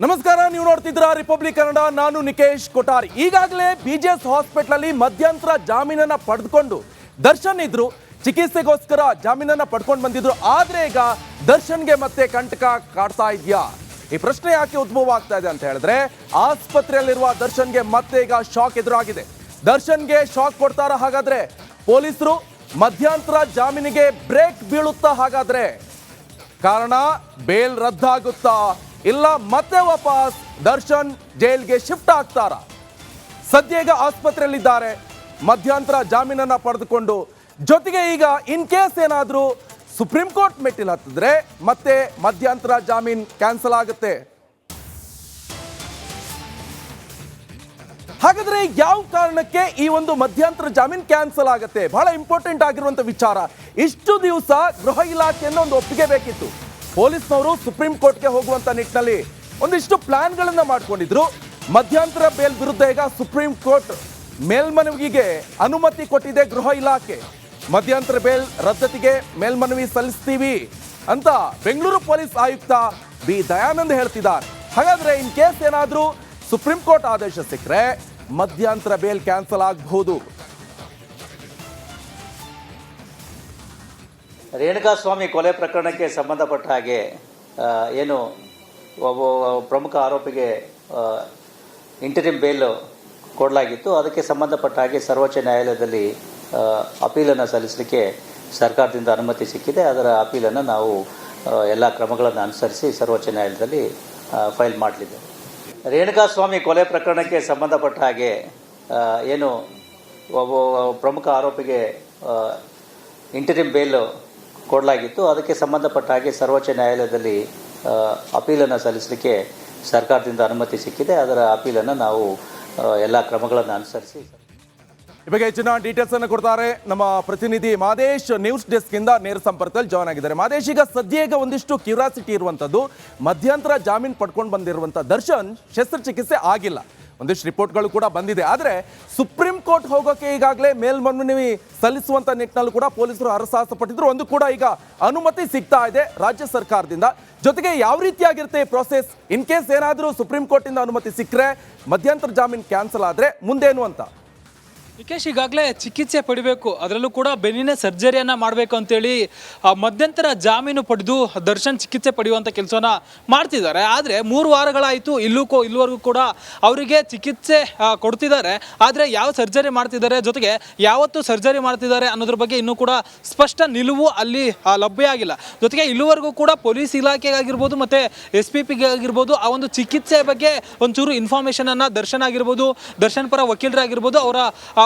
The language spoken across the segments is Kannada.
ನಮಸ್ಕಾರ, ನೀವು ನೋಡ್ತಿದ್ದೀರಾ ರಿಪಬ್ಲಿಕ್ ಕನ್ನಡ. ನಾನು ನಿಕೇಶ್ ಕೊಠಾರಿ. ಈಗಾಗಲೇ ಬಿಜೆಎಸ್ ಹಾಸ್ಪಿಟಲ್ ಅಲ್ಲಿ ಮಧ್ಯಂತರ ಜಾಮೀನನ್ನ ಪಡೆದುಕೊಂಡು ದರ್ಶನ್ ಇದ್ರು, ಚಿಕಿತ್ಸೆಗೋಸ್ಕರ ಜಾಮೀನನ್ನ ಪಡ್ಕೊಂಡು ಬಂದಿದ್ರು. ಆದ್ರೆ ಈಗ ದರ್ಶನ್ಗೆ ಮತ್ತೆ ಕಂಟಕ ಕಾಡ್ತಾ ಇದೆಯಾ? ಈ ಪ್ರಶ್ನೆ ಯಾಕೆ ಉದ್ಭವ ಆಗ್ತಾ ಇದೆ ಅಂತ ಹೇಳಿದ್ರೆ, ಆಸ್ಪತ್ರೆಯಲ್ಲಿರುವ ದರ್ಶನ್ಗೆ ಮತ್ತೆ ಈಗ ಶಾಕ್ ಎದುರಾಗಿದೆ. ದರ್ಶನ್ಗೆ ಶಾಕ್ ಕೊಡ್ತಾರ ಹಾಗಾದ್ರೆ ಪೊಲೀಸರು? ಮಧ್ಯಂತರ ಜಾಮೀನಿಗೆ ಬ್ರೇಕ್ ಬೀಳುತ್ತಾ ಹಾಗಾದ್ರೆ? ಕಾರಣ ಬೇಲ್ ರದ್ದಾಗುತ್ತಾ, ಇಲ್ಲ ಮತ್ತೆ ವಾಪಸ್ ದರ್ಶನ್ ಜೈಲ್ಗೆ ಶಿಫ್ಟ್ ಆಗ್ತಾರ? ಸದ್ಯ ಈಗ ಆಸ್ಪತ್ರೆಯಲ್ಲಿದ್ದಾರೆ, ಮಧ್ಯಂತರ ಜಾಮೀನನ್ನ ಪಡೆದುಕೊಂಡು. ಜೊತೆಗೆ ಈಗ ಇನ್ ಕೇಸ್ ಏನಾದರೂ ಸುಪ್ರೀಂ ಕೋರ್ಟ್ ಮೆಟ್ಟಿಲು ಹತ್ತಿದ್ರೆ ಮತ್ತೆ ಮಧ್ಯಂತರ ಜಾಮೀನ್ ಕ್ಯಾನ್ಸಲ್ ಆಗುತ್ತೆ. ಹಾಗಾದ್ರೆ ಯಾವ ಕಾರಣಕ್ಕೆ ಈ ಒಂದು ಮಧ್ಯಂತರ ಜಾಮೀನ್ ಕ್ಯಾನ್ಸಲ್ ಆಗುತ್ತೆ? ಬಹಳ ಇಂಪಾರ್ಟೆಂಟ್ ಆಗಿರುವಂತ ವಿಚಾರ. ಇಷ್ಟು ದಿವಸ ಗೃಹ ಇಲಾಖೆಯಿಂದ ಒಂದು ಒಪ್ಪಿಗೆ ಬೇಕಿತ್ತು. ಪೊಲೀಸ್ನವರು ಸುಪ್ರೀಂ ಕೋರ್ಟ್ಗೆ ಹೋಗುವಂತ ನಿಟ್ಟಿನಲ್ಲಿ ಒಂದಿಷ್ಟು ಪ್ಲಾನ್ಗಳನ್ನ ಮಾಡ್ಕೊಂಡಿದ್ರು. ಮಧ್ಯಂತರ ಬೇಲ್ ವಿರುದ್ಧ ಈಗ ಸುಪ್ರೀಂ ಕೋರ್ಟ್ ಮೇಲ್ಮನವಿಗೆ ಅನುಮತಿ ಕೊಟ್ಟಿದೆ ಗೃಹ ಇಲಾಖೆ. ಮಧ್ಯಂತರ ಬೇಲ್ ರದ್ದತಿಗೆ ಮೇಲ್ಮನವಿ ಸಲ್ಲಿಸ್ತೀವಿ ಅಂತ ಬೆಂಗಳೂರು ಪೊಲೀಸ್ ಆಯುಕ್ತ ಬಿ ದಯಾನಂದ್ ಹೇಳ್ತಿದ್ದಾರೆ. ಹಾಗಾದ್ರೆ ಇನ್ ಕೇಸ್ ಏನಾದ್ರೂ ಸುಪ್ರೀಂ ಕೋರ್ಟ್ ಆದೇಶ ಸಿಕ್ಕರೆ ಮಧ್ಯಂತರ ಬೇಲ್ ಕ್ಯಾನ್ಸಲ್ ಆಗಬಹುದು. ರೇಣುಕಾಸ್ವಾಮಿ ಕೊಲೆ ಪ್ರಕರಣಕ್ಕೆ ಸಂಬಂಧಪಟ್ಟ ಹಾಗೆ ಏನು ಒಬ್ಬ ಪ್ರಮುಖ ಆರೋಪಿಗೆ ಇಂಟರಿಮ್ ಬೇಲ್ ಕೊಡಲಾಗಿತ್ತು. ಅದಕ್ಕೆ ಸಂಬಂಧಪಟ್ಟ ಹಾಗೆ ಸರ್ವೋಚ್ಚ ನ್ಯಾಯಾಲಯದಲ್ಲಿ ಅಪೀಲನ್ನು ಸಲ್ಲಿಸಲಿಕ್ಕೆ ಸರ್ಕಾರದಿಂದ ಅನುಮತಿ ಸಿಕ್ಕಿದೆ. ಅದರ ಅಪೀಲನ್ನು ನಾವು ಎಲ್ಲ ಕ್ರಮಗಳನ್ನು ಅನುಸರಿಸಿ ಸರ್ವೋಚ್ಚ ನ್ಯಾಯಾಲಯದಲ್ಲಿ ಫೈಲ್ ಮಾಡಲಿದ್ದೇವೆ. ರೇಣುಕಾಸ್ವಾಮಿ ಕೊಲೆ ಪ್ರಕರಣಕ್ಕೆ ಸಂಬಂಧಪಟ್ಟ ಹಾಗೆ ಏನು ಒಬ್ಬ ಪ್ರಮುಖ ಆರೋಪಿಗೆ ಇಂಟರಿಮ್ ಬೇಲ್ ಕೊಡಲಾಗಿತ್ತು. ಅದಕ್ಕೆ ಸಂಬಂಧಪಟ್ಟ ಹಾಗೆ ಸರ್ವೋಚ್ಚ ನ್ಯಾಯಾಲಯದಲ್ಲಿ ಅಪೀಲನ್ನು ಸಲ್ಲಿಸಲಿಕ್ಕೆ ಸರ್ಕಾರದಿಂದ ಅನುಮತಿ ಸಿಕ್ಕಿದೆ. ಅದರ ಅಪೀಲನ್ನು ನಾವು ಎಲ್ಲ ಕ್ರಮಗಳನ್ನು ಅನುಸರಿಸಿ. ಈ ಬಗ್ಗೆ ಹೆಚ್ಚಿನ ಡೀಟೇಲ್ಸ್ ಅನ್ನು ಕೊಡ್ತಾರೆ ನಮ್ಮ ಪ್ರತಿನಿಧಿ ಮಾದೇಶ್. ನ್ಯೂಸ್ ಡೆಸ್ಕ್ ಇಂದ ನೇರ ಸಂಪರ್ಕದಲ್ಲಿ ಜಾಯ್ನ್ ಆಗಿದ್ದಾರೆ. ಮಾದೇಶ್, ಈಗ ಸದ್ಯ ಒಂದಿಷ್ಟು ಕ್ಯೂರಿಯಾಸಿಟಿ ಇರುವಂತದ್ದು, ಮಧ್ಯಂತರ ಜಾಮೀನು ಪಡ್ಕೊಂಡು ಬಂದಿರುವಂತ ದರ್ಶನ್ ಶಸ್ತ್ರಚಿಕಿತ್ಸೆ ಆಗಿಲ್ಲ. ಒಂದಿಷ್ಟು ರಿಪೋರ್ಟ್ಗಳು ಕೂಡ ಬಂದಿದೆ. ಆದರೆ ಸುಪ್ರೀಂ ಕೋರ್ಟ್ ಹೋಗೋಕೆ ಈಗಾಗಲೇ ಮೇಲ್ಮನವಿ ಸಲ್ಲಿಸುವಂತ ನಿಟ್ಟಿನಲ್ಲೂ ಕೂಡ ಪೊಲೀಸರು ಹರಸಾಹಸ ಪಟ್ಟಿದ್ರು. ಒಂದು ಕೂಡ ಈಗ ಅನುಮತಿ ಸಿಗ್ತಾ ಇದೆ ರಾಜ್ಯ ಸರ್ಕಾರದಿಂದ. ಜೊತೆಗೆ ಯಾವ ರೀತಿಯಾಗಿರುತ್ತೆ ಪ್ರೋಸೆಸ್? ಇನ್ ಕೇಸ್ ಏನಾದರೂ ಸುಪ್ರೀಂ ಕೋರ್ಟ್ ಇಂದ ಅನುಮತಿ ಸಿಕ್ಕರೆ ಮಧ್ಯಂತರ ಜಾಮೀನು ಕ್ಯಾನ್ಸಲ್ ಆದ್ರೆ ಮುಂದೇನು ಅಂತ? ನಿಕೇಶ್, ಈಗಾಗಲೇ ಚಿಕಿತ್ಸೆ ಪಡಿಬೇಕು, ಅದರಲ್ಲೂ ಕೂಡ ಬೆನ್ನಿನ ಸರ್ಜರಿಯನ್ನು ಮಾಡಬೇಕು ಅಂತೇಳಿ ಮಧ್ಯಂತರ ಜಾಮೀನು ಪಡೆದು ದರ್ಶನ್ ಚಿಕಿತ್ಸೆ ಪಡೆಯುವಂಥ ಕೆಲಸನ ಮಾಡ್ತಿದ್ದಾರೆ. ಆದರೆ 3 ವಾರಗಳಾಯಿತು, ಇಲ್ಲಿವರೆಗೂ ಕೂಡ ಅವರಿಗೆ ಚಿಕಿತ್ಸೆ ಕೊಡ್ತಿದ್ದಾರೆ. ಆದರೆ ಯಾವ ಸರ್ಜರಿ ಮಾಡ್ತಿದ್ದಾರೆ, ಜೊತೆಗೆ ಯಾವತ್ತು ಸರ್ಜರಿ ಮಾಡ್ತಿದ್ದಾರೆ ಅನ್ನೋದ್ರ ಬಗ್ಗೆ ಇನ್ನೂ ಕೂಡ ಸ್ಪಷ್ಟ ನಿಲುವು ಅಲ್ಲಿ ಲಭ್ಯ ಆಗಿಲ್ಲ. ಜೊತೆಗೆ ಇಲ್ಲಿವರೆಗೂ ಕೂಡ ಪೊಲೀಸ್ ಇಲಾಖೆಗಾಗಿರ್ಬೋದು ಮತ್ತು SPPಗೆ ಆಗಿರ್ಬೋದು ಆ ಒಂದು ಚಿಕಿತ್ಸೆ ಬಗ್ಗೆ ಒಂಚೂರು ಇನ್ಫಾರ್ಮೇಷನನ್ನು ದರ್ಶನ್ ಆಗಿರ್ಬೋದು, ದರ್ಶನ್ ಪರ ವಕೀಲರಾಗಿರ್ಬೋದು ಅವರ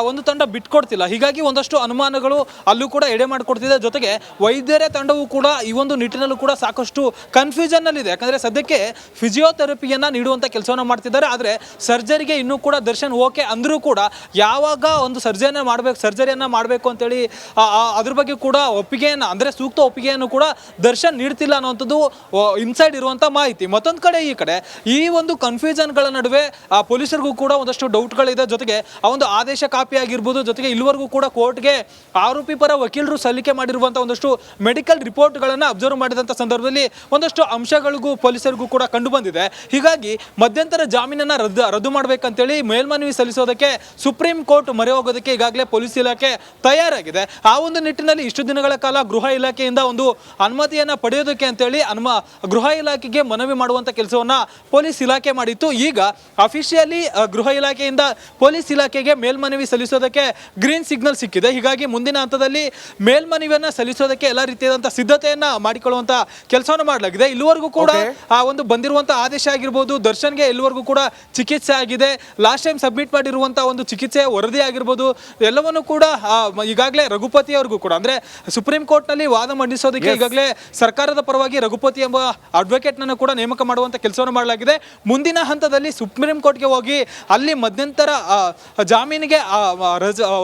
ಒಂದು ತಂಡ ಬಿಟ್ಕೊಡ್ತಿಲ್ಲ. ಹೀಗಾಗಿ ಒಂದಷ್ಟು ಅನುಮಾನಗಳು ಅಲ್ಲೂ ಕೂಡ ಎಡೆ ಮಾಡಿಕೊಡ್ತಿದೆ. ಜೊತೆಗೆ ವೈದ್ಯರ ತಂಡವು ಕೂಡ ಈ ಒಂದು ನಿಟ್ಟಿನಲ್ಲೂ ಕೂಡ ಸಾಕಷ್ಟು ಕನ್ಫ್ಯೂಷನ್ನಲ್ಲಿದೆ. ಯಾಕಂದರೆ ಸದ್ಯಕ್ಕೆ ಫಿಸಿಯೋಥೆರಪಿಯನ್ನು ನೀಡುವಂಥ ಕೆಲಸವನ್ನು ಮಾಡ್ತಿದ್ದಾರೆ. ಆದರೆ ಸರ್ಜರಿಗೆ ಇನ್ನೂ ಕೂಡ ದರ್ಶನ್ ಓಕೆ ಅಂದರೂ ಕೂಡ ಯಾವಾಗ ಒಂದು ಸರ್ಜರಿಯನ್ನು ಮಾಡಬೇಕು ಅಂತೇಳಿ ಅದ್ರ ಬಗ್ಗೆ ಕೂಡ ಒಪ್ಪಿಗೆಯನ್ನು, ಅಂದರೆ ಸೂಕ್ತ ಒಪ್ಪಿಗೆಯನ್ನು ಕೂಡ ದರ್ಶನ್ ನೀಡ್ತಿಲ್ಲ ಅನ್ನುವಂಥದ್ದು ಇನ್ಸೈಡ್ ಇರುವಂಥ ಮಾಹಿತಿ. ಮತ್ತೊಂದು ಕಡೆ ಈ ಕಡೆ ಈ ಒಂದು ಕನ್ಫ್ಯೂಷನ್ಗಳ ನಡುವೆ ಪೊಲೀಸರಿಗೂ ಕೂಡ ಒಂದಷ್ಟು ಡೌಟ್ಗಳಿದೆ. ಜೊತೆಗೆ ಆ ಒಂದು ಆದೇಶ ಕಾಪಿ ಆಗಿರ್ಬೋದು, ಜೊತೆಗೆ ಇಲ್ಲಿವರೆಗೂ ಕೂಡ ಕೋರ್ಟ್ಗೆ ಆರೋಪಿ ಪರ ವಕೀಲರು ಸಲ್ಲಿಕೆ ಮಾಡಿರುವಂತಹ ಒಂದಷ್ಟು ಮೆಡಿಕಲ್ ರಿಪೋರ್ಟ್ಗಳನ್ನು ಅಬ್ಸರ್ವ್ ಮಾಡಿದಂಥ ಸಂದರ್ಭದಲ್ಲಿ ಒಂದಷ್ಟು ಅಂಶಗಳಿಗೂ ಪೊಲೀಸರಿಗೂ ಕೂಡ ಕಂಡು ಬಂದಿದೆ. ಹೀಗಾಗಿ ಮಧ್ಯಂತರ ಜಾಮೀನನ್ನು ರದ್ದು ಮಾಡಬೇಕಂತೇಳಿ ಮೇಲ್ಮನವಿ ಸಲ್ಲಿಸೋದಕ್ಕೆ ಸುಪ್ರೀಂ ಕೋರ್ಟ್ ಮೊರೆ ಹೋಗೋದಕ್ಕೆ ಈಗಾಗಲೇ ಪೊಲೀಸ್ ಇಲಾಖೆ ತಯಾರಾಗಿದೆ. ಆ ಒಂದು ನಿಟ್ಟಿನಲ್ಲಿ ಇಷ್ಟು ದಿನಗಳ ಕಾಲ ಗೃಹ ಇಲಾಖೆಯಿಂದ ಒಂದು ಅನುಮತಿಯನ್ನು ಪಡೆಯೋದಕ್ಕೆ ಅಂತೇಳಿ ಗೃಹ ಇಲಾಖೆಗೆ ಮನವಿ ಮಾಡುವಂಥ ಕೆಲಸವನ್ನು ಪೊಲೀಸ್ ಇಲಾಖೆ ಮಾಡಿತ್ತು. ಈಗ ಅಫಿಷಿಯಲಿ ಗೃಹ ಇಲಾಖೆಯಿಂದ ಪೊಲೀಸ್ ಇಲಾಖೆಗೆ ಮೇಲ್ಮನವಿ ಸಲ್ಲಿಸೋದಕ್ಕೆ ಗ್ರೀನ್ ಸಿಗ್ನಲ್ ಸಿಕ್ಕಿದೆ. ಹೀಗಾಗಿ ಮುಂದಿನ ಹಂತದಲ್ಲಿ ಮೇಲ್ಮನವಿಯನ್ನು ಸಲ್ಲಿಸೋದಕ್ಕೆ ಎಲ್ಲ ರೀತಿಯಾದಂತಹ ಸಿದ್ಧತೆಯನ್ನ ಮಾಡಿಕೊಳ್ಳುವಂತ ಕೆಲಸವನ್ನು ಮಾಡಲಾಗಿದೆ. ಇಲ್ಲಿವರೆಗೂ ಕೂಡ ಆ ಒಂದು ಬಂದಿರುವಂತಹ ಆದೇಶ ಆಗಿರ್ಬೋದು, ದರ್ಶನ್ಗೆ ಇಲ್ಲಿವರೆಗೂ ಕೂಡ ಚಿಕಿತ್ಸೆ ಆಗಿದೆ, ಲಾಸ್ಟ್ ಟೈಮ್ ಸಬ್ಮಿಟ್ ಮಾಡಿರುವಂತಹ ಒಂದು ಚಿಕಿತ್ಸೆ ವರದಿ ಆಗಿರ್ಬೋದು, ಎಲ್ಲವನ್ನು ಕೂಡ ಈಗಾಗಲೇ ರಘುಪತಿ ಅವ್ರಿಗೂ ಕೂಡ, ಅಂದ್ರೆ ಸುಪ್ರೀಂ ಕೋರ್ಟ್ ನಲ್ಲಿ ವಾದ ಮಂಡಿಸೋದಕ್ಕೆ ಈಗಾಗಲೇ ಸರ್ಕಾರದ ಪರವಾಗಿ ರಘುಪತಿ ಎಂಬ ಅಡ್ವೊಕೇಟ್ ನನ್ನು ಕೂಡ ನೇಮಕ ಮಾಡುವಂತ ಕೆಲಸವನ್ನು ಮಾಡಲಾಗಿದೆ. ಮುಂದಿನ ಹಂತದಲ್ಲಿ ಸುಪ್ರೀಂ ಕೋರ್ಟ್ಗೆ ಹೋಗಿ ಅಲ್ಲಿ ಮಧ್ಯಂತರ ಜಾಮೀನಿಗೆ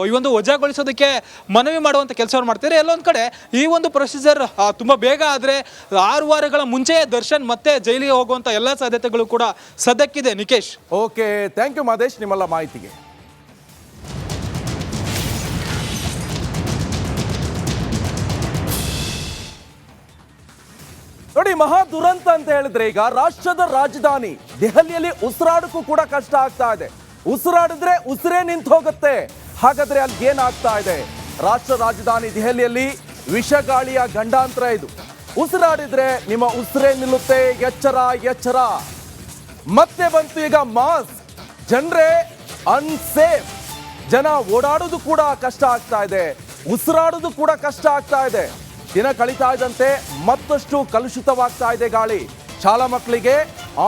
ಈ ಒಂದು ವಜಾಗೊಳಿಸೋದಕ್ಕೆ ಮನವಿ ಮಾಡುವಂತ ಕೆಲಸವನ್ನು ಮಾಡ್ತಾರೆ. ಎಲ್ಲೊಂದು ಕಡೆ ಈ ಒಂದು ಪ್ರೊಸೀಜರ್ ತುಂಬಾ ಬೇಗ ಆದರೆ 6 ವಾರಗಳ ಮುಂಚೆ ದರ್ಶನ್ ಮತ್ತೆ ಜೈಲಿಗೆ ಹೋಗುವಂತ ಎಲ್ಲ ಸಾಧ್ಯತೆಗಳು ಕೂಡ ಸದ್ಯಕ್ಕಿದೆ. Nikesh, okay, thank you Madesh ನಿಮ್ಮೆಲ್ಲ ಮಾಹಿತಿಗೆ. ನೋಡಿ, ಮಹಾ ದುರಂತ ಅಂತ ಹೇಳಿದ್ರೆ ಈಗ ರಾಷ್ಟ್ರದ ರಾಜಧಾನಿ ದೆಹಲಿಯಲ್ಲಿ ಉಸಿರಾಡಕ್ಕೂ ಕೂಡ ಕಷ್ಟ ಆಗ್ತಾ ಇದೆ. ಉಸಿರಾಡಿದ್ರೆ ಉಸಿರೇ ನಿಂತು ಹೋಗುತ್ತೆ. ಹಾಗಾದ್ರೆ ಅಲ್ಲಿ ಏನಾಗ್ತಾ ಇದೆ? ರಾಷ್ಟ್ರ ರಾಜಧಾನಿ ದೆಹಲಿಯಲ್ಲಿ ವಿಷಗಾಳಿಯ ಗಂಡಾಂತರ ಇದು. ಉಸಿರಾಡಿದ್ರೆ ನಿಮ್ಮ ಉಸಿರೇ ನಿಲ್ಲುತ್ತೆ. ಎಚ್ಚರ ಎಚ್ಚರ. ಮತ್ತೆ ಬಂತು ಈಗ ಮಾಸ್ಕ್. ಜನರೇ ಅನ್ಸೇಫ್. ಜನ ಓಡಾಡೋದು ಕೂಡ ಕಷ್ಟ ಆಗ್ತಾ ಇದೆ, ಉಸಿರಾಡೋದು ಕೂಡ ಕಷ್ಟ ಆಗ್ತಾ ಇದೆ. ದಿನ ಕಳೀತಾ ಇದ್ದಂತೆ ಮತ್ತಷ್ಟು ಕಲುಷಿತವಾಗ್ತಾ ಇದೆ ಗಾಳಿ. ಶಾಲಾ ಮಕ್ಕಳಿಗೆ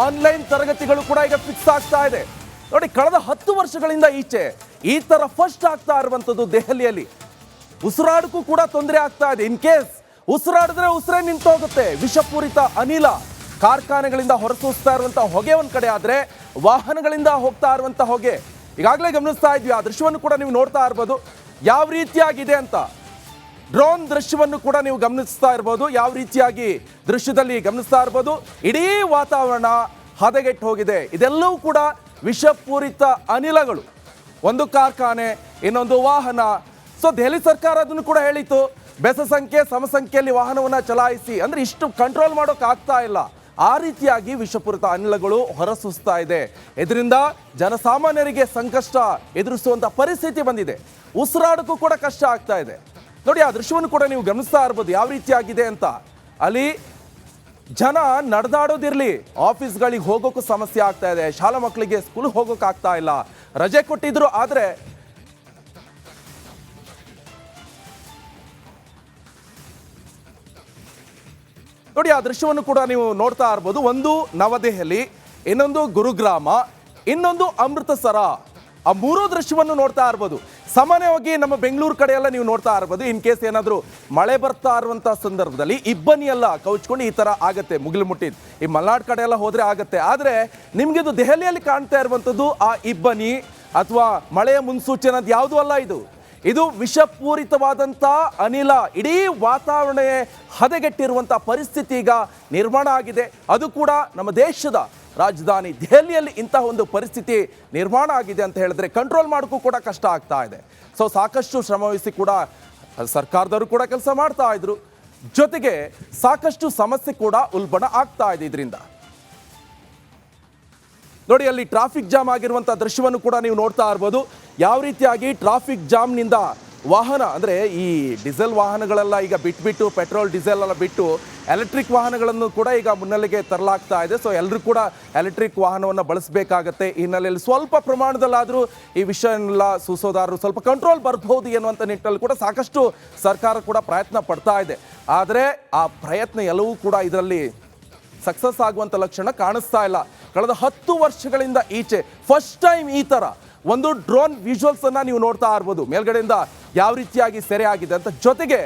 ಆನ್ಲೈನ್ ತರಗತಿಗಳು ಕೂಡ ಈಗ ಫಿಕ್ಸ್ ಆಗ್ತಾ ಇದೆ. ನೋಡಿ, ಕಳೆದ 10 ವರ್ಷಗಳಿಂದ ಈಚೆ ಈ ತರ ಫಸ್ಟ್ ಆಗ್ತಾ ಇರುವಂತದ್ದು ದೆಹಲಿಯಲ್ಲಿ. ಉಸಿರಾಡಕ್ಕೂ ಕೂಡ ತೊಂದರೆ ಆಗ್ತಾ ಇದೆ. ಇನ್ ಕೇಸ್ ಉಸಿರಾಡಿದ್ರೆ ಉಸಿರೇ ನಿಂತೋಗುತ್ತೆ. ವಿಷಪೂರಿತ ಅನಿಲ ಕಾರ್ಖಾನೆಗಳಿಂದ ಹೊರಸೂಸ್ತಾ ಇರುವಂತ ಹೊಗೆ ಒಂದ್ ಕಡೆ ಆದ್ರೆ, ವಾಹನಗಳಿಂದ ಹೋಗ್ತಾ ಇರುವಂತ ಹೊಗೆ ಈಗಾಗಲೇ ಗಮನಿಸ್ತಾ ಇದ್ವಿ. ಆ ದೃಶ್ಯವನ್ನು ಕೂಡ ನೀವು ನೋಡ್ತಾ ಇರ್ಬೋದು ಯಾವ ರೀತಿಯಾಗಿದೆ ಅಂತ. ಡ್ರೋನ್ ದೃಶ್ಯವನ್ನು ಕೂಡ ನೀವು ಗಮನಿಸ್ತಾ ಇರ್ಬೋದು, ಯಾವ ರೀತಿಯಾಗಿ ದೃಶ್ಯದಲ್ಲಿ ಗಮನಿಸ್ತಾ ಇರ್ಬೋದು. ಇಡೀ ವಾತಾವರಣ ಹದಗೆಟ್ಟು ಹೋಗಿದೆ. ಇದೆಲ್ಲವೂ ಕೂಡ ವಿಷಪೂರಿತ ಅನಿಲಗಳು. ಒಂದು ಕಾರ್ಖಾನೆ, ಇನ್ನೊಂದು ವಾಹನ. ಸೊ ದೆಹಲಿ ಸರ್ಕಾರ ಅದನ್ನು ಕೂಡ ಹೇಳಿತ್ತು, ಬೆಸ ಸಂಖ್ಯೆ ಸಮಸಂಖ್ಯೆಯಲ್ಲಿ ವಾಹನವನ್ನು ಚಲಾಯಿಸಿ. ಅಂದ್ರೆ ಇಷ್ಟು ಕಂಟ್ರೋಲ್ ಮಾಡೋಕೆ ಆಗ್ತಾ ಇಲ್ಲ. ಆ ರೀತಿಯಾಗಿ ವಿಷಪೂರಿತ ಅನಿಲಗಳು ಹೊರಸೂಸ್ತಾ ಇದೆ. ಇದರಿಂದ ಜನಸಾಮಾನ್ಯರಿಗೆ ಸಂಕಷ್ಟ ಎದುರಿಸುವಂತ ಪರಿಸ್ಥಿತಿ ಬಂದಿದೆ. ಉಸಿರಾಡಕ್ಕೂ ಕೂಡ ಕಷ್ಟ ಆಗ್ತಾ ಇದೆ. ನೋಡಿ, ಆ ದೃಶ್ಯವನ್ನು ಕೂಡ ನೀವು ಗಮನಿಸ್ತಾ ಇರ್ಬೋದು ಯಾವ ರೀತಿಯಾಗಿದೆ ಅಂತ. ಅಲ್ಲಿ ಜನ ನಡೆದಾಡೋದಿರ್ಲಿ, ಆಫೀಸ್ಗಳಿಗೆ ಹೋಗೋಕ್ಕೂ ಸಮಸ್ಯೆ ಆಗ್ತಾ ಇದೆ. ಶಾಲಾ ಮಕ್ಕಳಿಗೆ ಸ್ಕೂಲ್ಗೆ ಹೋಗೋಕೆ ಆಗ್ತಾ ಇಲ್ಲ. ರಜೆ ಕೊಟ್ಟಿದ್ರು, ಆದ್ರೆ ನೋಡಿ ಆ ದೃಶ್ಯವನ್ನು ಕೂಡ ನೀವು ನೋಡ್ತಾ ಇರ್ಬೋದು. ಒಂದು ನವದೆಹಲಿ, ಇನ್ನೊಂದು ಗುರುಗ್ರಾಮ, ಇನ್ನೊಂದು ಅಮೃತಸರ. ಆ ಮೂರೂ ದೃಶ್ಯವನ್ನು ನೋಡ್ತಾ ಇರ್ಬೋದು. ಸಾಮಾನ್ಯವಾಗಿ ನಮ್ಮ ಬೆಂಗಳೂರು ಕಡೆ ಎಲ್ಲ ನೀವು ನೋಡ್ತಾ ಇರ್ಬೋದು, ಇನ್ ಕೇಸ್ ಏನಾದರೂ ಮಳೆ ಬರ್ತಾ ಇರುವಂಥ ಸಂದರ್ಭದಲ್ಲಿ ಇಬ್ಬನಿ ಎಲ್ಲ ಕೌಚ್ಕೊಂಡು ಈ ಥರ ಆಗತ್ತೆ, ಮುಗಿಲು ಮುಟ್ಟಿದ್ದು. ಈ ಮಲೆನಾಡು ಕಡೆ ಎಲ್ಲ ಹೋದರೆ ಆಗತ್ತೆ. ಆದರೆ ನಿಮಗಿದು ದೆಹಲಿಯಲ್ಲಿ ಕಾಣ್ತಾ ಇರುವಂಥದ್ದು ಆ ಇಬ್ಬನಿ ಅಥವಾ ಮಳೆಯ ಮುನ್ಸೂಚನೆ ಅದು ಯಾವುದೂ ಅಲ್ಲ. ಇದು ವಿಷಪೂರಿತವಾದಂಥ ಅನಿಲ. ಇಡೀ ವಾತಾವರಣ ಹದಗೆಟ್ಟಿರುವಂಥ ಪರಿಸ್ಥಿತಿ ಈಗ ನಿರ್ಮಾಣ ಆಗಿದೆ. ಅದು ಕೂಡ ನಮ್ಮ ದೇಶದ ರಾಜಧಾನಿ ದೆಹಲಿಯಲ್ಲಿ ಇಂತಹ ಒಂದು ಪರಿಸ್ಥಿತಿ ನಿರ್ಮಾಣ ಆಗಿದೆ ಅಂತ ಹೇಳಿದ್ರೆ ಕಂಟ್ರೋಲ್ ಮಾಡೋಕ್ಕೂ ಕೂಡ ಕಷ್ಟ ಆಗ್ತಾ ಇದೆ. ಸೊ ಸಾಕಷ್ಟು ಶ್ರಮವಹಿಸಿ ಕೂಡ ಸರ್ಕಾರದವರು ಕೂಡ ಕೆಲಸ ಮಾಡ್ತಾ ಇದ್ರು. ಜೊತೆಗೆ ಸಾಕಷ್ಟು ಸಮಸ್ಯೆ ಕೂಡ ಉಲ್ಬಣ ಆಗ್ತಾ ಇದೆ ಇದರಿಂದ. ನೋಡಿ, ಅಲ್ಲಿ ಟ್ರಾಫಿಕ್ ಜಾಮ್ ಆಗಿರುವಂಥ ದೃಶ್ಯವನ್ನು ಕೂಡ ನೀವು ನೋಡ್ತಾ ಇರ್ಬೋದು. ಯಾವ ರೀತಿಯಾಗಿ ಟ್ರಾಫಿಕ್ ಜಾಮ್ನಿಂದ ವಾಹನ ಅಂದರೆ ಈ ಡೀಸೆಲ್ ವಾಹನಗಳೆಲ್ಲ ಈಗ ಬಿಟ್ಬಿಟ್ಟು ಪೆಟ್ರೋಲ್ ಡೀಸೆಲ್ ಎಲ್ಲ ಬಿಟ್ಟು ಎಲೆಕ್ಟ್ರಿಕ್ ವಾಹನಗಳನ್ನು ಕೂಡ ಈಗ ಮುನ್ನೆಲೆಗೆ ತರಲಾಗ್ತಾ ಇದೆ. ಸೊ ಎಲ್ಲರೂ ಕೂಡ ಎಲೆಕ್ಟ್ರಿಕ್ ವಾಹನವನ್ನು ಬಳಸಬೇಕಾಗತ್ತೆ. ಈ ಹಿನ್ನೆಲೆಯಲ್ಲಿ ಸ್ವಲ್ಪ ಪ್ರಮಾಣದಲ್ಲಾದರೂ ಈ ವಿಷಯನೆಲ್ಲ ಸೂಸೋದಾರರು ಸ್ವಲ್ಪ ಕಂಟ್ರೋಲ್ ಬರ್ಬೋದು ಎನ್ನುವಂಥ ನಿಟ್ಟಿನಲ್ಲಿ ಕೂಡ ಸಾಕಷ್ಟು ಸರ್ಕಾರ ಕೂಡ ಪ್ರಯತ್ನ ಪಡ್ತಾ ಇದೆ. ಆದರೆ ಆ ಪ್ರಯತ್ನ ಎಲ್ಲವೂ ಕೂಡ ಇದರಲ್ಲಿ ಸಕ್ಸಸ್ ಆಗುವಂಥ ಲಕ್ಷಣ ಕಾಣಿಸ್ತಾ ಇಲ್ಲ. ಕಳೆದ 10 ವರ್ಷಗಳಿಂದ ಈಚೆ ಫಸ್ಟ್ ಟೈಮ್ ಈ ಥರ ಒಂದು ಡ್ರೋನ್ ವಿಜುವಲ್ಸ್ ಅನ್ನ ನೀವು ನೋಡ್ತಾ ಇರ್ಬೋದು. ಮೇಲ್ಗಡೆಯಿಂದ ಯಾವ ರೀತಿಯಾಗಿ ಸೆರೆ ಆಗಿದೆ ಅಂತ. ಜೊತೆಗೆ